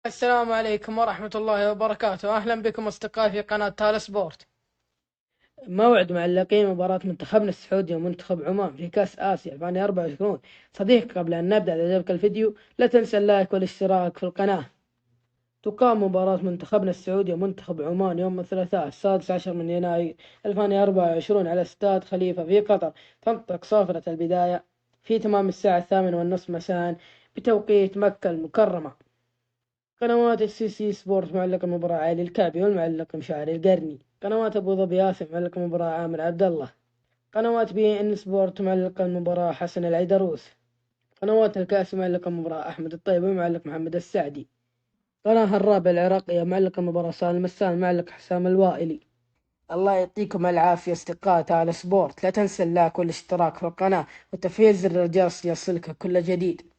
السلام عليكم ورحمة الله وبركاته. أهلا بكم أصدقائي في قناة تال سبورت. موعد معلقين مباراة منتخبنا السعودي ومنتخب عمان في كأس آسيا 2024. صديقي، قبل أن نبدأ إذا عجبك الفيديو لا تنسى اللايك والاشتراك في القناة. تقام مباراة منتخبنا السعودي ومنتخب عمان يوم الثلاثاء 16 من يناير 2024 على استاد خليفة في قطر. تنطلق صافرة البداية في تمام الساعة 8:30 مساء بتوقيت مكة المكرمة. قنوات السي سي سبورت معلق المباراة علي الكعبي والمعلق مشاري القرني. قنوات أبو ظبي ياسر معلق المباراة عامر عبد الله. قنوات بي إن سبورت معلق المباراة حسن العيدروس. قنوات الكاس معلق المباراة أحمد الطيب ومعلق محمد السعدي. قناة الرابع العراقية معلق المباراة سالم السالم معلق حسام الوائلي. الله يعطيكم العافية أصدقاء تال سبورت، لا تنسى اللايك والاشتراك في القناة وتفعيل زر الجرس ليصلك كل جديد.